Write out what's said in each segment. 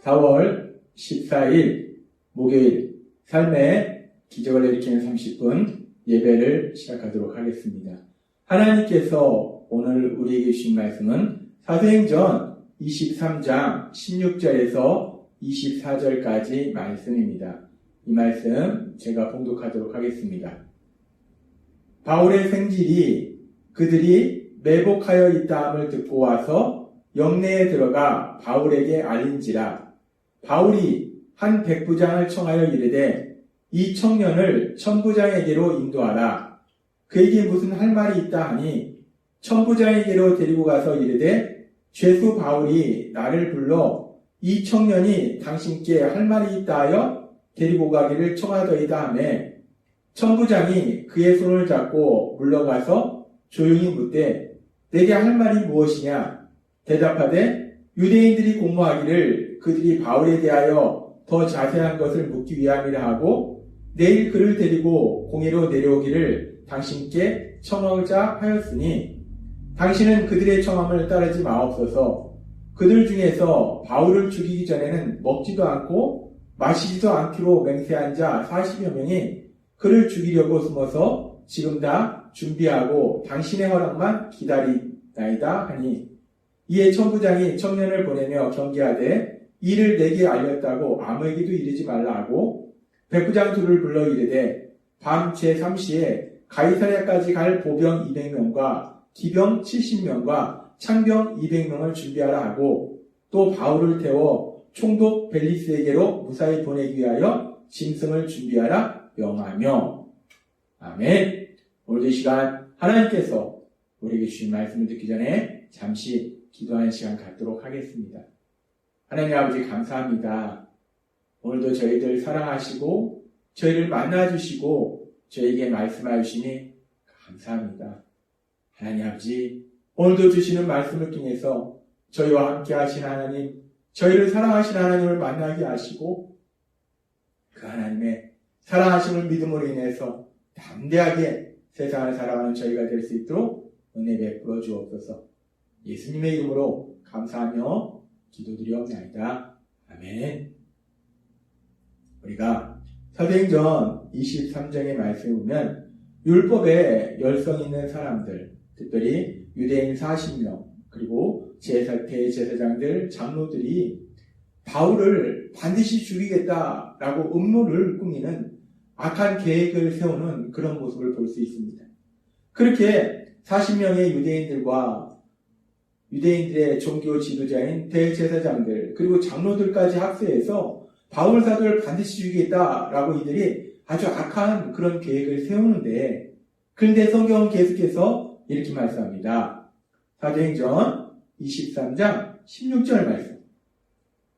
4월 14일 목요일 삶의 기적을 일으키는 30분 예배를 시작하도록 하겠습니다. 하나님께서 오늘 우리에게 주신 말씀은 사도행전 23장 16절에서 24절까지 말씀입니다. 이 말씀 제가 봉독하도록 하겠습니다. 바울의 생질이 그들이 매복하여 있다함을 듣고 와서 영내에 들어가 바울에게 알린지라. 바울이 한 백부장을 청하여 이르되 이 청년을 천부장에게로 인도하라. 그에게 무슨 할 말이 있다 하니 천부장에게로 데리고 가서 이르되 죄수 바울이 나를 불러 이 청년이 당신께 할 말이 있다 하여 데리고 가기를 청하더이다 하매 천부장이 그의 손을 잡고 물러가서 조용히 묻되 내게 할 말이 무엇이냐? 대답하되 유대인들이 공모하기를 그들이 바울에 대하여 더 자세한 것을 묻기 위함이라 하고 내일 그를 데리고 공회로 내려오기를 당신께 청하고자 하였으니 당신은 그들의 청함을 따르지 마옵소서. 그들 중에서 바울을 죽이기 전에는 먹지도 않고 마시지도 않기로 맹세한 자 40여 명이 그를 죽이려고 숨어서 지금 다 준비하고 당신의 허락만 기다리나이다 하니 이에 천부장이 청년을 보내며 경계하되 이를 내게 알렸다고 아무에게도 이르지 말라 하고 백부장 둘을 불러 이르되 밤 제3시에 가이사랴까지 갈 보병 200명과 기병 70명과 창병 200명을 준비하라 하고 또 바울을 태워 총독 벨리스에게로 무사히 보내기 위하여 짐승을 준비하라 명하며. 아멘. 오늘 이 시간 하나님께서 우리에게 주신 말씀을 듣기 전에 잠시 기도하는 시간 갖도록 하겠습니다. 하나님 아버지 감사합니다. 오늘도 저희들 사랑하시고 저희를 만나주시고 저에게 말씀하여 주시니 감사합니다. 하나님 아버지 오늘도 주시는 말씀을 통해서 저희와 함께 하신 하나님, 저희를 사랑하신 하나님을 만나게 하시고 그 하나님의 사랑하심을 믿음으로 인해서 담대하게 세상을 살아가는 저희가 될 수 있도록 은혜 베풀어 주옵소서. 예수님의 이름으로 감사하며 기도드리옵나이다. 아멘. 우리가 사도행전 23장의 말씀을 보면 율법에 열성 있는 사람들, 특별히 유대인 40명, 그리고 대제사장들, 장로들이 바울을 반드시 죽이겠다라고 음모를 꾸미는 악한 계획을 세우는 그런 모습을 볼 수 있습니다. 그렇게 40명의 유대인들의 종교 지도자인 대제사장들 그리고 장로들까지 합세해서 바울 사도를 반드시 죽이겠다라고 이들이 아주 악한 그런 계획을 세우는데 그런데 성경은 계속해서 이렇게 말씀합니다. 사도행전 23장 16절 말씀.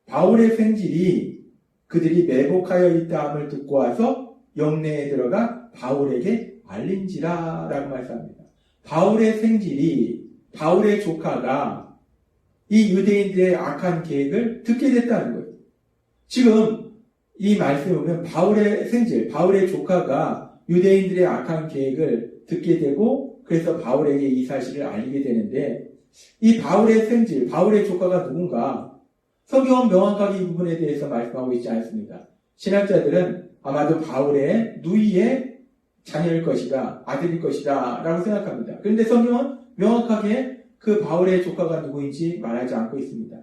바울의 생질이 그들이 매복하여 있다함을 듣고 와서 영내에 들어가 바울에게 알린지라 라고 말씀합니다. 바울의 생질이 바울의 조카가 이 유대인들의 악한 계획을 듣게 됐다는 거예요. 지금 이 말씀에 보면 바울의 생질, 바울의 조카가 유대인들의 악한 계획을 듣게 되고 그래서 바울에게 이 사실을 알리게 되는데 이 바울의 생질, 바울의 조카가 누군가? 성경은 명확하게 이 부분에 대해서 말씀하고 있지 않습니다. 신학자들은 아마도 바울의 누이의 자녀일 것이다, 아들일 것이다 라고 생각합니다. 그런데 성경은 명확하게 그 바울의 조카가 누구인지 말하지 않고 있습니다.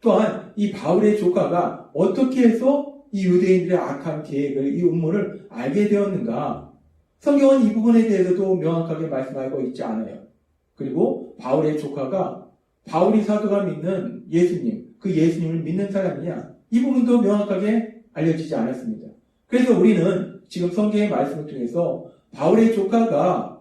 또한 이 바울의 조카가 어떻게 해서 이 유대인들의 악한 계획을, 이 음모를 알게 되었는가? 성경은 이 부분에 대해서도 명확하게 말씀하고 있지 않아요. 그리고 바울의 조카가 바울이 사도가 믿는 예수님, 그 예수님을 믿는 사람이냐? 이 부분도 명확하게 알려지지 않았습니다. 그래서 우리는 지금 성경의 말씀을 통해서 바울의 조카가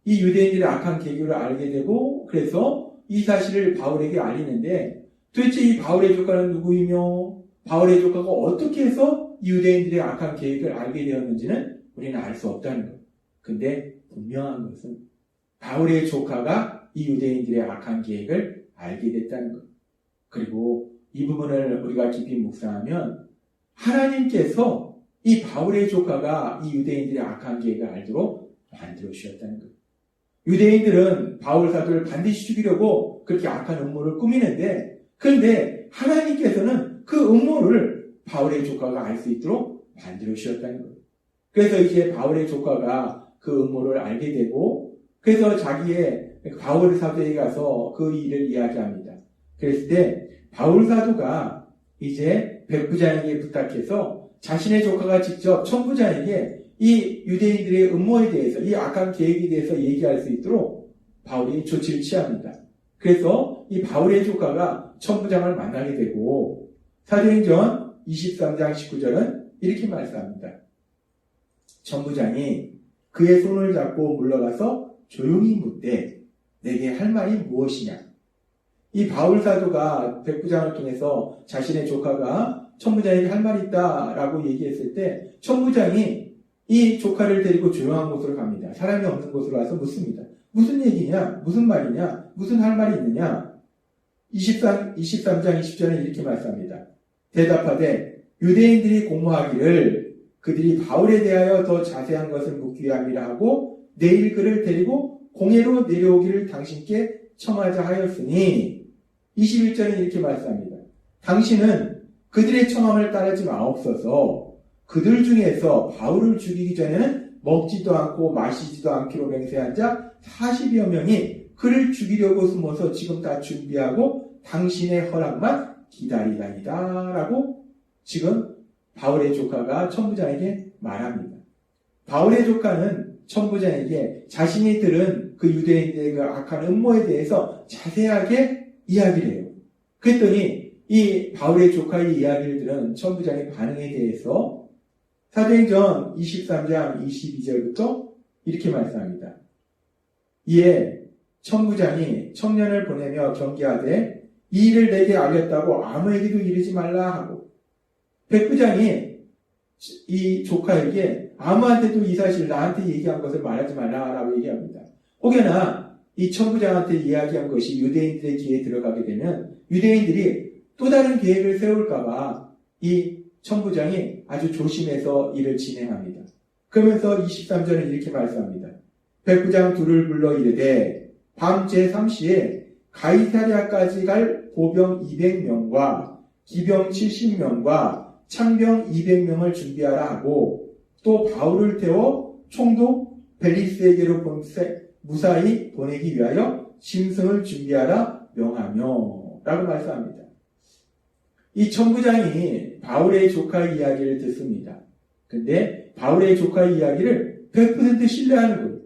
이 유대인들의 악한 계획을 알게 되고 그래서 이 사실을 바울에게 알리는데 도대체 이 바울의 조카는 누구이며 바울의 조카가 어떻게 해서 이 유대인들의 악한 계획을 알게 되었는지는 우리는 알 수 없다는 거예요. 근데 분명한 것은 바울의 조카가 이 유대인들의 악한 계획을 알게 됐다는 것. 그리고 이 부분을 우리가 깊이 묵상하면 하나님께서 이 바울의 조카가 이 유대인들의 악한 계획을 알도록 만들어 주셨다는 것. 유대인들은 바울 사도를 반드시 죽이려고 그렇게 악한 음모를 꾸미는데 그런데 하나님께서는 그 음모를 바울의 조카가 알 수 있도록 만들어 주셨다는 거예요. 그래서 이제 바울의 조카가 그 음모를 알게 되고, 그래서 바울 사도에 가서 그 일을 이야기합니다. 그랬을 때 바울 사도가 이제 백부장에게 부탁해서 자신의 조카가 직접 천부장에게 이 유대인들의 음모에 대해서, 이 악한 계획에 대해서 얘기할 수 있도록 바울이 조치를 취합니다. 그래서 이 바울의 조카가 천부장을 만나게 되고, 사도행전 23장 19절은 이렇게 말씀합니다. 천부장이 그의 손을 잡고 물러가서 조용히 묻되 내게 할 말이 무엇이냐. 이 바울 사도가 백부장을 통해서 자신의 조카가 천부장에게 할 말이 있다라고 얘기했을 때 천부장이 이 조카를 데리고 조용한 곳으로 갑니다. 사람이 없는 곳으로 와서 묻습니다. 무슨 얘기냐? 무슨 말이냐? 무슨 할 말이 있느냐? 23장 20절에 이렇게 말씀합니다. 대답하되 유대인들이 공모하기를 그들이 바울에 대하여 더 자세한 것을 묻기 위함이라 하고 내일 그를 데리고 공회로 내려오기를 당신께 청하자 하였으니 21절에 이렇게 말씀합니다. 당신은 그들의 청함을 따르지 마옵소서. 그들 중에서 바울을 죽이기 전에는 먹지도 않고 마시지도 않기로 맹세한 자 40여 명이 그를 죽이려고 숨어서 지금 다 준비하고 당신의 허락만 기다리다니다 라고 지금 바울의 조카가 천부장에게 말합니다. 바울의 조카는 천부장에게 자신이 들은 그 유대인들의 그 악한 음모에 대해서 자세하게 이야기를 해요. 그랬더니 이 바울의 조카의 이야기를 들은 천부장의 반응에 대해서 사도행전 23장 22절부터 이렇게 말씀합니다. 이에 천부장이 청년을 보내며 경계하되 이 일을 내게 알렸다고 아무에게도 이르지 말라 하고, 백부장이 이 조카에게 아무한테도 이 사실 나한테 얘기한 것을 말하지 말라라고 얘기합니다. 혹여나 이 천부장한테 이야기한 것이 유대인들의 귀에 들어가게 되면 유대인들이 또 다른 계획을 세울까봐 이 천부장이 아주 조심해서 일을 진행합니다. 그러면서 23절은 이렇게 말씀합니다. 백부장 둘을 불러 이르되 밤 제3시에 가이사랴까지 갈 보병 200명과 기병 70명과 창병 200명을 준비하라 하고, 또 바울을 태워 총독 벨리스에게로 무사히 보내기 위하여 짐승을 준비하라 명하며 라고 말씀합니다. 이 천부장이 바울의 조카의 이야기를 듣습니다. 근데 바울의 조카의 이야기를 100% 신뢰하는 거예요.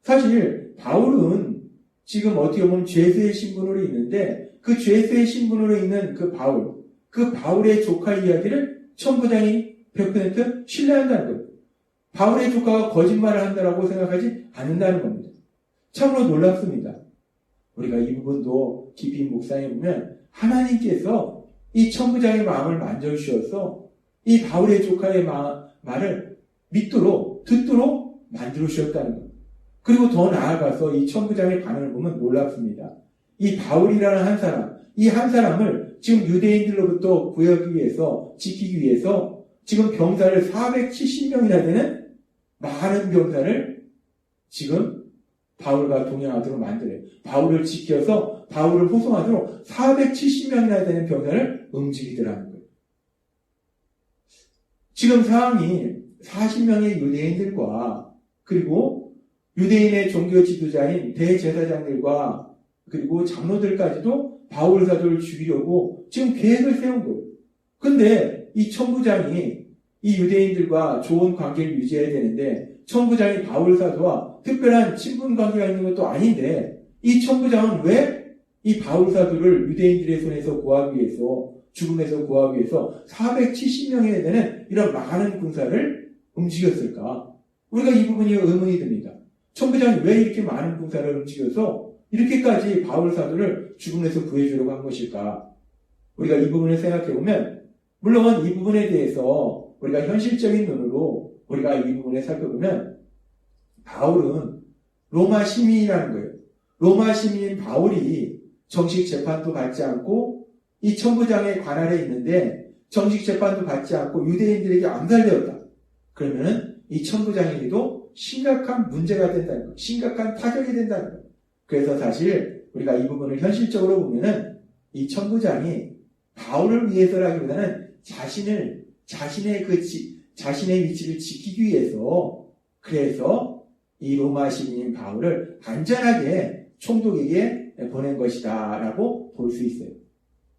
사실 바울은 지금 어떻게 보면 죄수의 신분으로 있는데 그 죄수의 신분으로 있는 그 바울의 조카의 이야기를 천부장이 100% 신뢰한다는 거예요. 바울의 조카가 거짓말을 한다라고 생각하지 않는다는 겁니다. 참으로 놀랍습니다. 우리가 이 부분도 깊이 묵상해보면 하나님께서 이 천부장의 마음을 만져주셔서 이 바울의 조카의 말을 믿도록 듣도록 만들어주셨다는 것. 그리고 더 나아가서 이 천부장의 반응을 보면 놀랍습니다. 이 바울이라는 한 사람, 이 한 사람을 지금 유대인들로부터 구하기 위해서, 지키기 위해서 지금 병사를 470명이나 되는 많은 병사를 지금 바울과 동행하도록 만들어요. 바울을 지켜서 바울을 호송하도록 470명이나 되는 병사를 움직이더라는 거예요. 지금 상황이 40명의 유대인들과 그리고 유대인의 종교 지도자인 대제사장들과 그리고 장로들까지도 바울 사도를 죽이려고 지금 계획을 세운 거예요. 근데 이 천부장이 이 유대인들과 좋은 관계를 유지해야 되는데 천부장이 바울 사도와 특별한 친분 관계가 있는 것도 아닌데 이 천부장은 왜 이 바울 사도를 유대인들의 손에서 구하기 위해서, 죽음에서 구하기 위해서 470명에 되는 이런 많은 군사를 움직였을까? 우리가 이 부분이 의문이 듭니다. 천부장이 왜 이렇게 많은 군사를 움직여서 이렇게까지 바울 사도를 죽음에서 구해주려고 한 것일까? 우리가 이 부분을 생각해보면, 물론 이 부분에 대해서 우리가 현실적인 눈으로 우리가 이 부분을 살펴보면 바울은 로마 시민이라는 거예요. 로마 시민인 바울이 정식 재판도 받지 않고 이 천부장의 관할에 있는데 정식 재판도 받지 않고 유대인들에게 암살되었다. 그러면 이 천부장에게도 심각한 문제가 된다는 것, 심각한 타격이 된다는 것. 그래서 사실 우리가 이 부분을 현실적으로 보면은 이 천부장이 바울을 위해서라기보다는 자신의 위치를 지키기 위해서, 그래서 이 로마 시민인 바울을 안전하게 총독에게 보낸 것이다 라고 볼 수 있어요.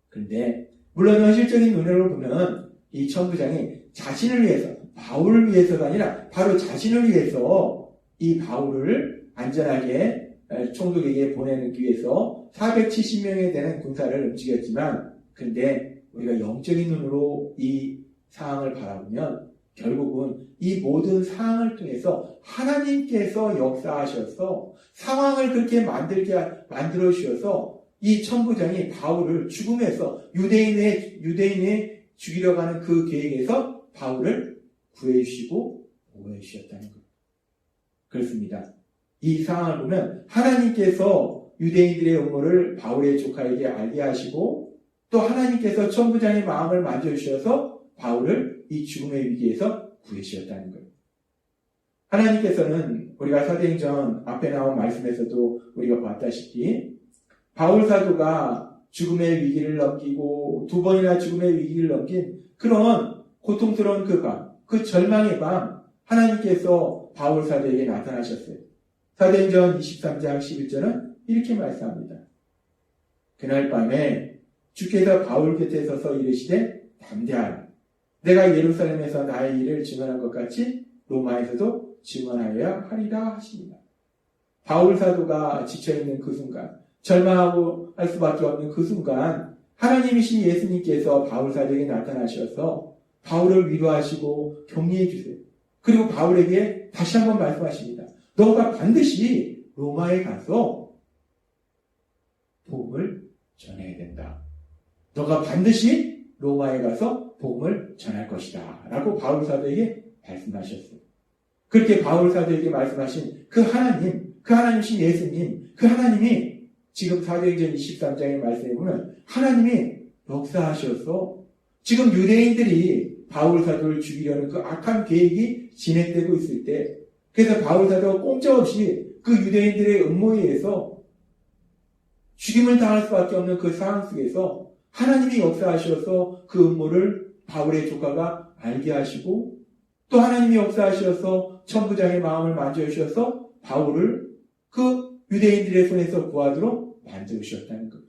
그런데 물론 현실적인 눈으로 보면 이 천부장이 자신을 위해서, 바울을 위해서가 아니라 바로 자신을 위해서 이 바울을 안전하게 총독에게 보내기 위해서 470명에 되는 군사를 움직였지만, 근데 우리가 영적인 눈으로 이 상황을 바라보면 결국은 이 모든 상황을 통해서 하나님께서 역사하셔서 상황을 그렇게 만들어 주셔서 이 천부장이 바울을 죽음에서 유대인의 죽이려고 하는 그 계획에서 바울을 구해주시고 보호해주셨다는 것. 그렇습니다. 이 상황을 보면 하나님께서 유대인들의 음모를 바울의 조카에게 알게 하시고, 또 하나님께서 천부장의 마음을 만져주셔서 바울을 이 죽음의 위기에서 구해주셨다는 거예요. 하나님께서는 우리가 사도행전 앞에 나온 말씀에서도 우리가 봤다시피 바울 사도가 죽음의 위기를 넘기고 2번이나 죽음의 위기를 넘긴 그런 고통스러운 그 밤, 그 절망의 밤, 하나님께서 바울 사도에게 나타나셨어요. 사도행전 23장 11절은 이렇게 말씀합니다. 그날 밤에 주께서 바울 곁에 서서 이르시되 담대하라. 내가 예루살렘에서 나의 일을 증언한 것 같이 로마에서도 증언하여야 하리라 하십니다. 바울 사도가 지쳐있는 그 순간, 절망하고 할 수밖에 없는 그 순간, 하나님이신 예수님께서 바울 사도에게 나타나셔서 바울을 위로하시고 격려해 주세요. 그리고 바울에게 다시 한번 말씀하십니다. 너가 반드시 로마에 가서 복음을 전해야 된다. 너가 반드시 로마에 가서 복음을 전할 것이다. 라고 바울 사도에게 말씀하셨어요. 그렇게 바울 사도에게 말씀하신 그 하나님이신 예수님, 그 하나님이 지금 사도행전 23장의 말씀에 보면 하나님이 역사하셔서 지금 유대인들이 바울 사도를 죽이려는 그 악한 계획이 진행되고 있을 때, 그래서 바울 사도가 꼼짝없이 그 유대인들의 음모에 의해서 죽임을 당할 수밖에 없는 그 상황 속에서 하나님이 역사하셔서 그 음모를 바울의 조카가 알게 하시고, 또 하나님이 역사하셔서 천부장의 마음을 만져주셔서 바울을 그 유대인들의 손에서 구하도록 만들어주셨다는 것.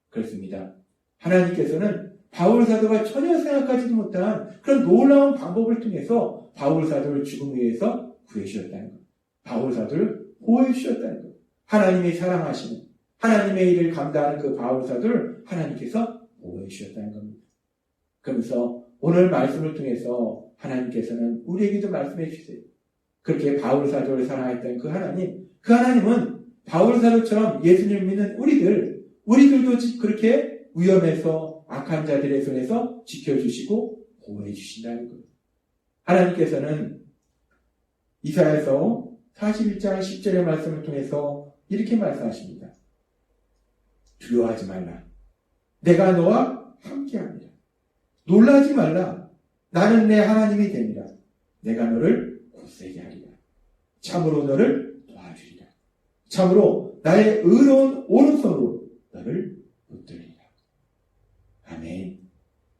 그렇습니다. 하나님께서는 바울 사도가 전혀 생각하지도 못한 그런 놀라운 방법을 통해서 바울 사도를 죽음에 의해서 구해주셨다는 것. 바울 사도를 보호해주셨다는 것. 하나님이 사랑하시는, 하나님의 일을 감당하는 그 바울 사도를 하나님께서 보호해주셨다는 겁니다. 그러면서 오늘 말씀을 통해서 하나님께서는 우리에게도 말씀해 주세요. 그렇게 바울 사도를 사랑했던 그 하나님은 바울 사도처럼 예수님을 믿는 우리들도 그렇게 위험해서 악한 자들의 손에서 지켜주시고 보호해 주신다는 거예요. 하나님께서는 이사야서 41장 10절의 말씀을 통해서 이렇게 말씀하십니다. 두려워하지 말라. 내가 너와 함께합니다. 놀라지 말라. 나는 내 하나님이 됩니다. 내가 너를 굳세게 하리라. 참으로 너를 도와주리라. 참으로 나의 의로운 오른손으로 너를 붙들리라. 아멘.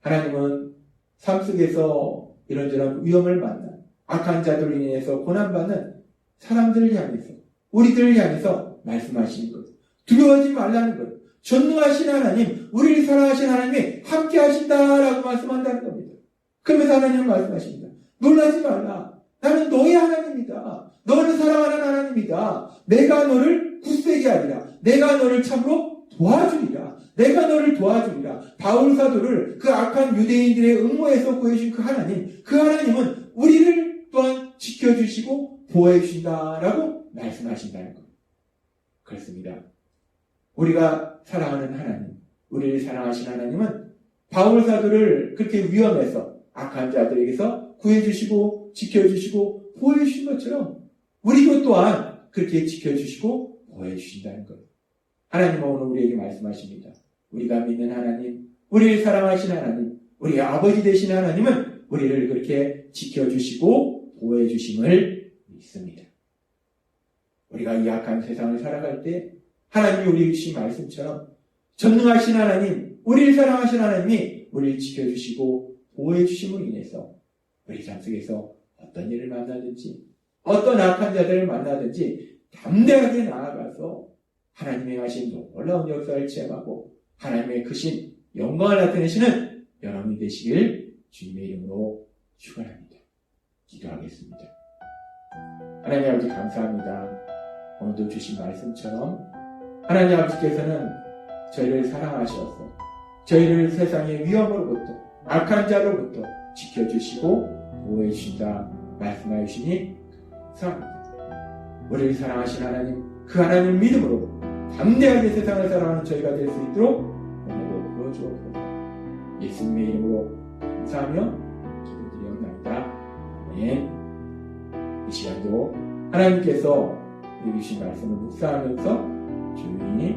하나님은 삶 속에서 이런저런 위험을 만난 악한 자들로 인해서 고난받는 사람들을 향해서, 우리들을 향해서 말씀하시는 것. 두려워하지 말라는 것. 전능하신 하나님, 우리를 사랑하신 하나님이 함께 하신다라고 말씀한다는 겁니다. 그러면서 하나님은 말씀하십니다. 놀라지 말라. 나는 너의 하나님이다. 너를 사랑하는 하나님이다. 내가 너를 굳세게 하리라. 내가 너를 참으로 도와주리라. 내가 너를 도와주리라. 바울 사도를 그 악한 유대인들의 음모에서 구해주신 그 하나님은 우리를 또한 지켜주시고 보호해주신다라고 말씀하신다는 것. 그렇습니다. 우리가 사랑하는 하나님, 우리를 사랑하신 하나님은 바울 사도를 그렇게 위험해서 악한 자들에게서 구해주시고 지켜주시고 보호해주신 것처럼 우리도 또한 그렇게 지켜주시고 보호해주신다는 것. 하나님은 오늘 우리에게 말씀하십니다. 우리가 믿는 하나님, 우리를 사랑하신 하나님, 우리의 아버지 되신 하나님은 우리를 그렇게 지켜주시고 보호해주심을 믿습니다. 우리가 이 악한 세상을 살아갈 때 하나님이 우리에게 주신 말씀처럼 전능하신 하나님, 우리를 사랑하신 하나님이 우리를 지켜주시고 보호해 주심으로 인해서 우리 삶 속에서 어떤 일을 만나든지 어떤 악한 자들을 만나든지 담대하게 나아가서 하나님의 하신 놀라운 역사를 체험하고 하나님의 크신 영광을 나타내시는 여러분이 되시길 주님의 이름으로 축원합니다. 기도하겠습니다. 하나님 아버지 감사합니다. 오늘도 주신 말씀처럼 하나님 아버지께서는 저희를 사랑하셔서 저희를 세상의 위험으로부터 악한 자로부터 지켜주시고 보호해 주신다 말씀하여 주시니 감사합니다. 우리를 사랑하신 하나님, 그 하나님을 믿음으로 담대하게 세상을 살아가는 저희가 될 수 있도록 오늘도 부어주옵소서. 예수님의 이름으로 감사하며 기도드리옵나이다. 아멘. 이 시간도 하나님께서 우리 주신 말씀을 묵상하면서 조용히